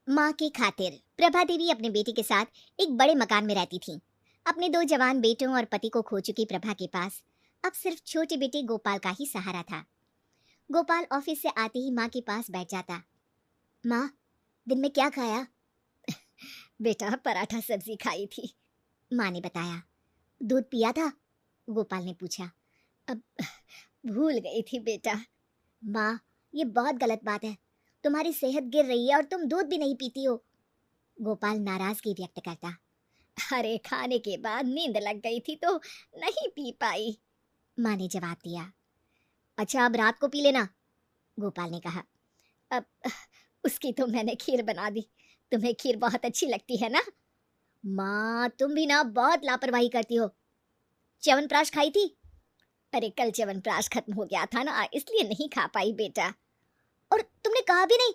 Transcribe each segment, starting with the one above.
माँ की खातिर प्रभा देवी अपने बेटे के साथ एक बड़े मकान में रहती थीं। अपने दो जवान बेटों और पति को खो चुकी प्रभा के पास अब सिर्फ छोटे बेटे गोपाल का ही सहारा था। गोपाल ऑफिस से आते ही माँ के पास बैठ जाता। माँ, दिन में क्या खाया? बेटा, पराठा सब्जी खाई थी, माँ ने बताया। दूध पिया था? गोपाल ने पूछा। अब भूल गई थी बेटा। माँ, ये बहुत गलत बात है। तुम्हारी सेहत गिर रही है और तुम दूध भी नहीं पीती हो, गोपाल नाराजगी व्यक्त करता। अरे, खाने के बाद नींद लग गई थी तो नहीं पी पाई, माँ ने जवाब दिया। अच्छा, अब रात को पी लेना, गोपाल ने कहा। अब उसकी तो मैंने खीर बना दी। तुम्हें खीर बहुत अच्छी लगती है ना? माँ, तुम भी ना बहुत लापरवाही करती हो। च्यवनप्राश खाई थी? अरे, कल च्यवनप्राश खत्म हो गया था ना, इसलिए नहीं खा पाई बेटा। और तुमने कहा भी नहीं।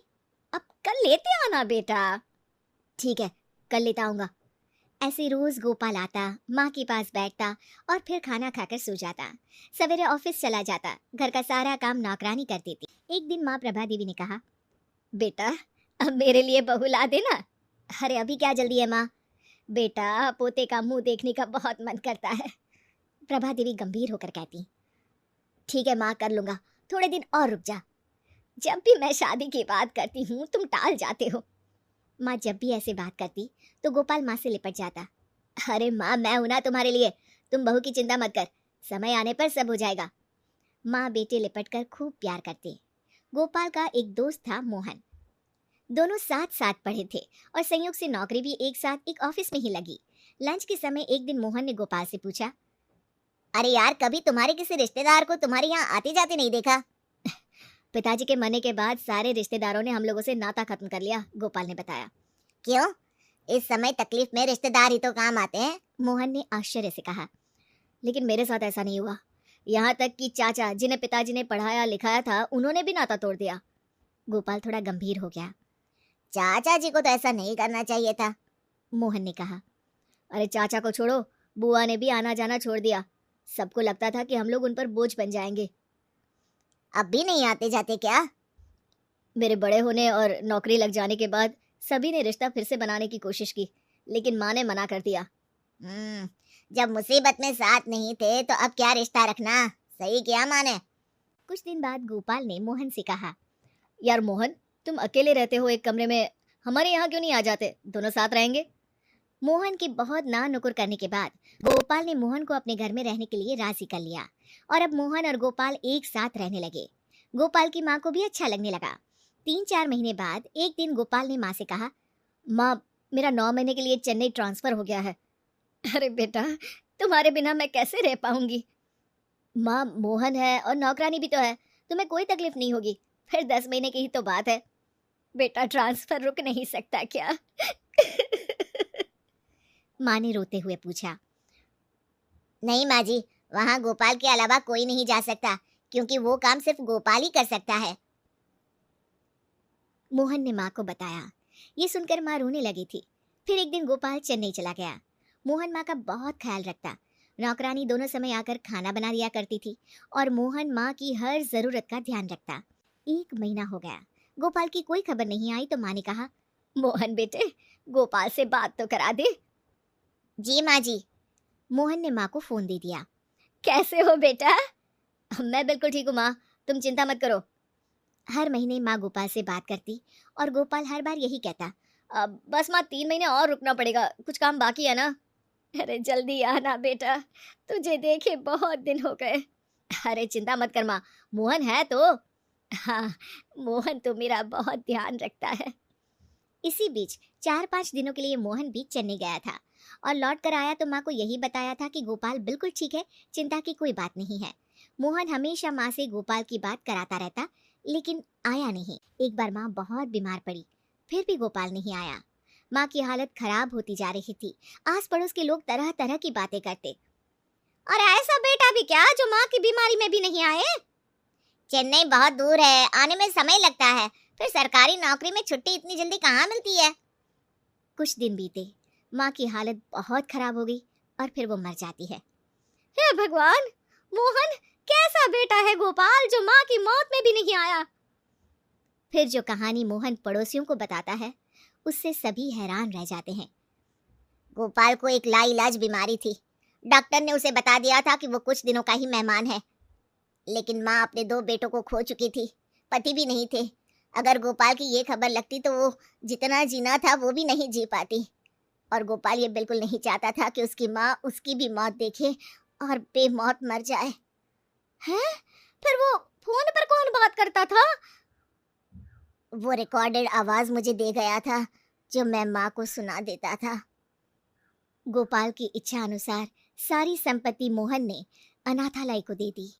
अब कल लेते आना बेटा। ठीक है, कल लेता आऊंगा। ऐसे रोज गोपाल आता, माँ के पास बैठता और फिर खाना खाकर सो जाता। सवेरे ऑफिस चला जाता, घर का सारा काम नौकरानी कर देती। एक दिन माँ प्रभा देवी ने कहा, बेटा, अब मेरे लिए बहू ला देना। अरे, अभी क्या जल्दी है माँ? बेटा, पोते का मुंह देखने का बहुत मन करता है, प्रभा देवी गंभीर होकर कहती। ठीक है माँ, कर लूंगा, थोड़े दिन और रुक जा। जब भी मैं शादी की बात करती हूँ तुम टाल जाते हो। माँ जब भी ऐसे बात करती तो गोपाल माँ से लिपट जाता। अरे माँ, मैं हूं ना तुम्हारे लिए, तुम बहू की चिंता मत कर, समय आने पर सब हो जाएगा। माँ बेटे लिपट कर खूब प्यार करते। गोपाल का एक दोस्त था, मोहन। दोनों साथ साथ पढ़े थे और संयोग से नौकरी भी एक साथ एक ऑफिस में ही लगी। लंच के समय एक दिन मोहन ने गोपाल से पूछा, अरे यार, कभी तुम्हारे किसी रिश्तेदार को तुम्हारे यहाँ आते जाते नहीं देखा? पिताजी के मरने के बाद सारे रिश्तेदारों ने हम लोगों से नाता खत्म कर लिया, गोपाल ने बताया। क्यों? इस समय तकलीफ में रिश्तेदार ही तो काम आते हैं, मोहन ने आश्चर्य से कहा। लेकिन मेरे साथ ऐसा नहीं हुआ। यहाँ तक कि चाचा, जिन्हें पिताजी ने पढ़ाया लिखाया था, उन्होंने भी नाता तोड़ दिया। गोपाल थोड़ा गंभीर हो गया। चाचा जी को तो ऐसा नहीं करना चाहिए था, मोहन ने कहा। अरे चाचा को छोड़ो, बुआ ने भी आना जाना छोड़ दिया। सबको लगता था कि हम लोग उन पर बोझ बन जाएंगे। अब भी नहीं आते जाते क्या? मेरे बड़े होने और नौकरी लग जाने के बाद सभी ने रिश्ता फिर से बनाने की कोशिश की, लेकिन माँ ने मना कर दिया। जब मुसीबत में साथ नहीं थे तो अब क्या रिश्ता रखना, सही किया माँ ने। कुछ दिन बाद गोपाल ने मोहन से कहा, यार मोहन, तुम अकेले रहते हो एक कमरे में, हमारे यहाँ क्यों नहीं आ जाते, दोनों साथ रहेंगे। मोहन की बहुत ना नुकुर करने के बाद गोपाल ने मोहन को अपने घर में रहने के लिए राजी कर लिया और अब मोहन और गोपाल एक साथ रहने लगे। गोपाल की माँ को भी अच्छा लगने लगा। 3-4 महीने बाद एक दिन गोपाल ने माँ से कहा, माँ, मेरा 9 महीने के लिए चेन्नई ट्रांसफर हो गया है। अरे बेटा, तुम्हारे बिना मैं कैसे रह पाऊंगी? माँ, मोहन है और नौकरानी भी तो है, तुम्हें कोई तकलीफ नहीं होगी, फिर 10 महीने की ही तो बात है। बेटा, ट्रांसफर रुक नहीं सकता क्या? माँ ने रोते हुए पूछा। नहीं माँ जी, वहाँ गोपाल के अलावा कोई नहीं जा सकता, क्योंकि वो काम सिर्फ गोपाल ही कर सकता है, मोहन ने माँ को बताया। ये सुनकर माँ रोने लगी थी। फिर एक दिन गोपाल चेन्नई चला गया। मोहन माँ का बहुत ख्याल रखता। नौकरानी दोनों समय आकर खाना बना दिया करती थी और मोहन माँ की हर जरूरत का ध्यान रखता। 1 महीना हो गया, गोपाल की कोई खबर नहीं आई तो माँ ने कहा, मोहन बेटे, गोपाल से बात तो करा दे। जी माँ जी। मोहन ने माँ को फोन दे दिया। कैसे हो बेटा? मैं बिल्कुल ठीक हूँ माँ, तुम चिंता मत करो। हर महीने माँ गोपाल से बात करती और गोपाल हर बार यही कहता, बस माँ, 3 महीने और रुकना पड़ेगा, कुछ काम बाकी है ना। अरे जल्दी आना बेटा, तुझे देखे बहुत दिन हो गए। अरे चिंता मत कर माँ, मोहन है तो। हाँ, मोहन तो मेरा बहुत ध्यान रखता है। इसी बीच 4-5 दिनों के लिए मोहन भी चेन्नई गया था और लौट कर आया तो माँ को यही बताया था कि गोपाल बिल्कुल ठीक है, चिंता की कोई बात नहीं है। मोहन हमेशा माँ से गोपाल की बात कराता रहता, लेकिन आया नहीं। एक बार माँ बहुत बीमार पड़ी, फिर भी गोपाल नहीं आया। माँ की हालत खराब होती जा रही थी। आस पड़ोस के लोग तरह तरह की बातें करते। और ऐसा बेटा भी क्या जो माँ की बीमारी में भी नहीं आए? चेन्नई बहुत दूर है, आने में समय लगता है, फिर सरकारी नौकरी में छुट्टी इतनी जल्दी कहाँ मिलती है। कुछ दिन बीते, माँ की हालत बहुत खराब हो गई और फिर वो मर जाती है। हे भगवान, मोहन कैसा बेटा है गोपाल जो माँ की मौत में भी नहीं आया। फिर जो कहानी मोहन पड़ोसियों को बताता है, उससे सभी हैरान रह जाते हैं। गोपाल को एक लाइलाज बीमारी थी। डॉक्टर ने उसे बता दिया था कि वो कुछ दिनों का ही मेहमान है, लेकिन माँ अपने दो बेटों को खो चुकी थी, पति भी नहीं थे। अगर गोपाल की ये खबर लगती तो वो जितना जीना था वो भी नहीं जी पाती। और गोपाल ये बिल्कुल नहीं चाहता था कि उसकी माँ उसकी भी मौत देखे और बेमौत मर जाए। हैं? फिर वो फोन पर कौन बात करता था? वो रिकॉर्डेड आवाज मुझे दे गया था, जो मैं माँ को सुना देता था। गोपाल की इच्छा अनुसार सारी संपत्ति मोहन ने अनाथालय को दे दी।